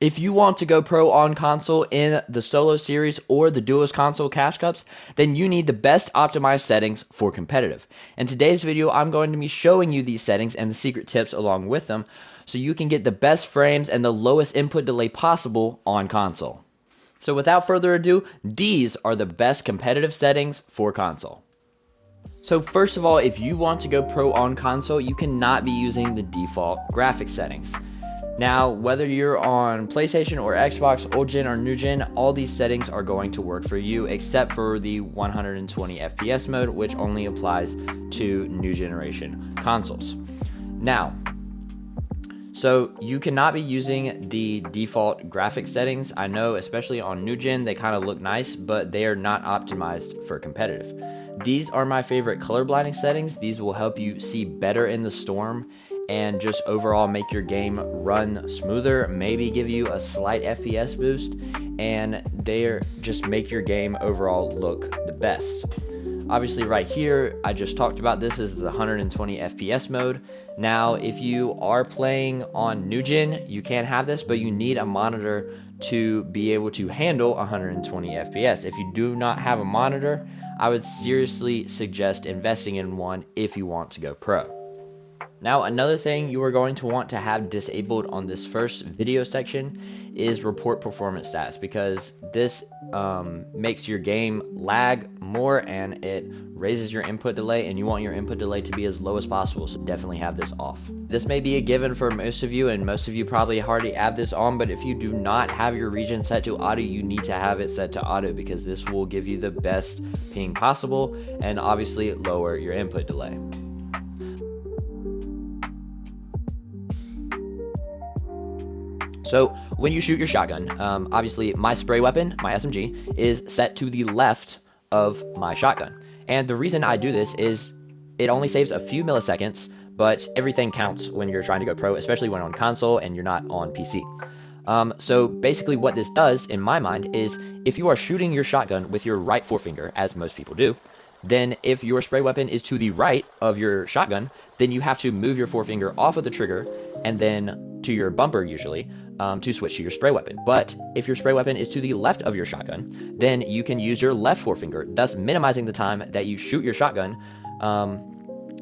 If you want to go pro on console in the solo series or the duos console cash cups, then you need the best optimized settings for competitive. In today's video, I'm going to be showing you these settings and the secret tips along with them so you can get the best frames and the lowest input delay possible on console. So without further ado, these are the best competitive settings for console. So first of all, if you want to go pro on console, you cannot be using the default graphics settings. Now, whether you're on PlayStation or Xbox, old gen or new gen, all these settings are going to work for you except for the 120 FPS mode, which only applies to new generation consoles. Now, so you cannot be using the default graphic settings. I know, especially on new gen, they kind of look nice, but they are not optimized for competitive. These are my favorite color blinding settings. These will help you see better in the storm and just overall make your game run smoother, maybe give you a slight FPS boost, and they just make your game overall look the best. Obviously right here, I just talked about this is the 120 FPS mode. Now, if you are playing on new gen, you can have this, but you need a monitor to be able to handle 120 FPS. If you do not have a monitor, I would seriously suggest investing in one if you want to go pro. Now, another thing you are going to want to have disabled on this first video section is report performance stats, because this makes your game lag more and it raises your input delay, and you want your input delay to be as low as possible, so definitely have this off. This may be a given for most of you, and most of you probably already have this on, but if you do not have your region set to auto, you need to have it set to auto, because this will give you the best ping possible and obviously lower your input delay. So when you shoot your shotgun, obviously my spray weapon, my SMG, is set to the left of my shotgun. And the reason I do this is it only saves a few milliseconds, but everything counts when you're trying to go pro, especially when on console and you're not on PC. So basically what this does, in my mind, is if you are shooting your shotgun with your right forefinger, as most people do, then if your spray weapon is to the right of your shotgun, then you have to move your forefinger off of the trigger and then to your bumper usually, to switch to your spray weapon. But if your spray weapon is to the left of your shotgun, then you can use your left forefinger, thus minimizing the time that you shoot your shotgun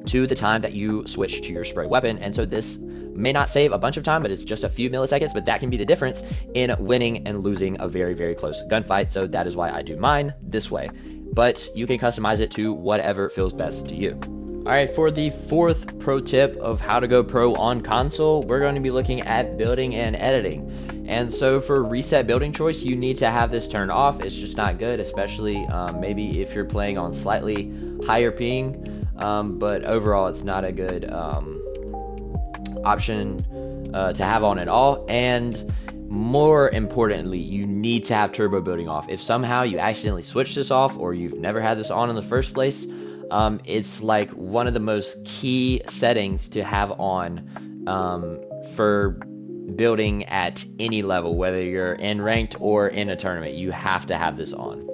to the time that you switch to your spray weapon. And so this may not save a bunch of time, but it's just a few milliseconds, but that can be the difference in winning and losing a very, very close gunfight. So that is why I do mine this way, but you can customize it to whatever feels best to you. Alright, for the fourth pro tip of how to go pro on console, we're going to be looking at building and editing. And so for reset building choice, you need to have this turned off. It's just not good, especially maybe if you're playing on slightly higher ping, but overall it's not a good option to have on at all. And more importantly, you need to have turbo building off. If somehow you accidentally switch this off, or you've never had this on in the first place, it's like one of the most key settings to have on for building at any level, whether you're in ranked or in a tournament. You have to have this on.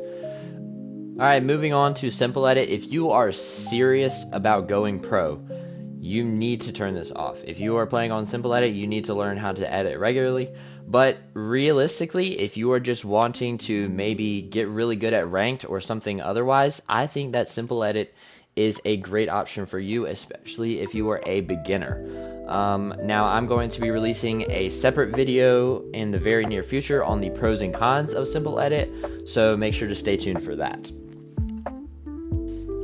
Alright, moving on to simple edit. If you are serious about going pro, you need to turn this off. If you are playing on simple edit, you need to learn how to edit regularly. But realistically, if you are just wanting to maybe get really good at ranked or something otherwise, I think that simple edit is a great option for you, especially if you are a beginner. Now, I'm going to be releasing a separate video in the very near future on the pros and cons of simple edit, so make sure to stay tuned for that.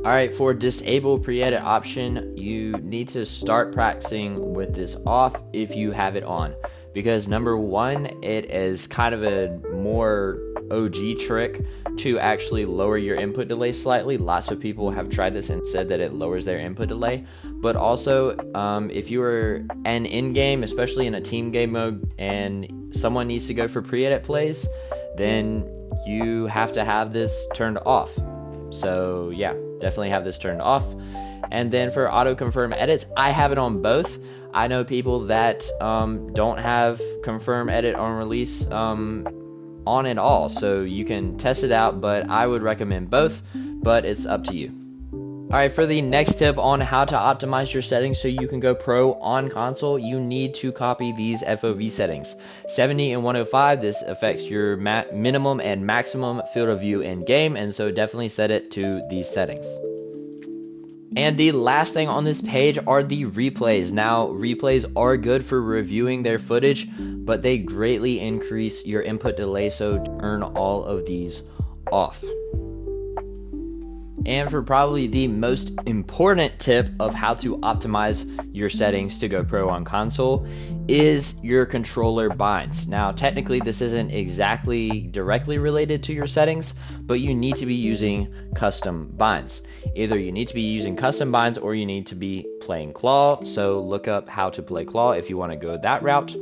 Alright, for disable pre-edit option, you need to start practicing with this off if you have it on. Because number one, it is kind of a more OG trick to actually lower your input delay slightly. Lots of people have tried this and said that it lowers their input delay. But also, if you are an in-game, especially in a team game mode, and someone needs to go for pre-edit plays, then you have to have this turned off. So yeah, definitely have this turned off. And then for auto confirm edits, I have it on both. I know people that don't have confirm edit on release on at all, so you can test it out, but I would recommend both, but it's up to you. Alright, for the next tip on how to optimize your settings so you can go pro on console, you need to copy these FOV settings. 70 and 105, this affects your minimum and maximum field of view in game, and so definitely set it to these settings. And the last thing on this page are the replays. Now, replays are good for reviewing their footage, but they greatly increase your input delay, so turn all of these off. And for probably the most important tip of how to optimize your settings to go pro on console is your controller binds. Now, technically this isn't exactly directly related to your settings, but you need to be using custom binds. Either you need to be using custom binds or you need to be playing claw. So look up how to play claw if you want to go that route.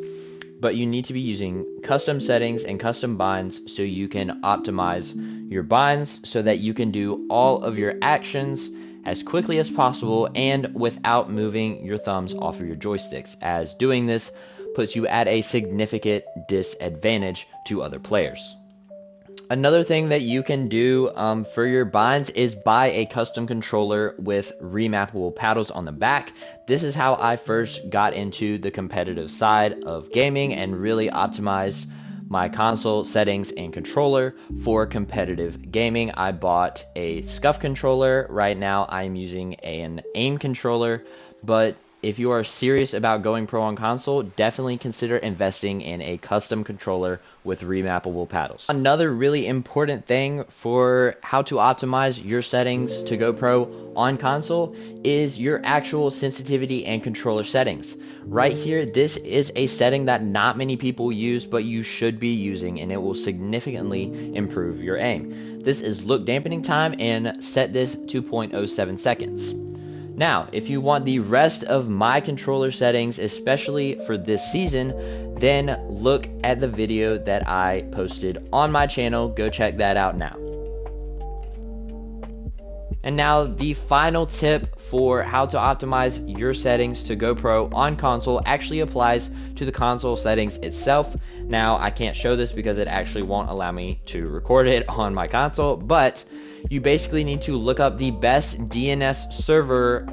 But you need to be using custom settings and custom binds so you can optimize your binds so that you can do all of your actions as quickly as possible and without moving your thumbs off of your joysticks, as doing this puts you at a significant disadvantage to other players. Another thing that you can do for your binds is buy a custom controller with remappable paddles on the back. This is how I first got into the competitive side of gaming and really optimized my console settings and controller for competitive gaming. I bought a SCUF controller. Right now I'm using an aim controller, but if you are serious about going pro on console, definitely consider investing in a custom controller with remappable paddles. Another really important thing for how to optimize your settings to go pro on console is your actual sensitivity and controller settings. Right here, this is a setting that not many people use, but you should be using, and it will significantly improve your aim. This is look dampening time, and set this to 0.07 seconds. Now, if you want the rest of my controller settings, especially for this season, then look at the video that I posted on my channel. Go check that out now. And now the final tip for how to optimize your settings to go pro on console actually applies to the console settings itself. Now, I can't show this because it actually won't allow me to record it on my console, but you basically need to look up the best DNS server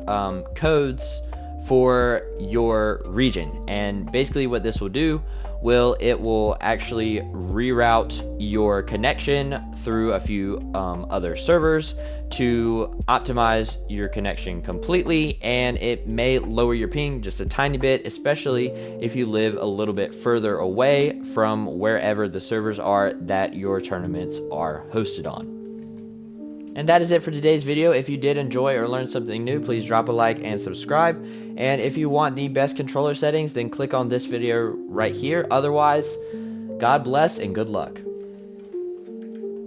codes for your region. And basically what this will do, it will actually reroute your connection through a few other servers to optimize your connection completely, and it may lower your ping just a tiny bit, especially if you live a little bit further away from wherever the servers are that your tournaments are hosted on. And that is it for today's video. If you did enjoy or learn something new, please drop a like and subscribe. And if you want the best controller settings, then click on this video right here. Otherwise, God bless and good luck.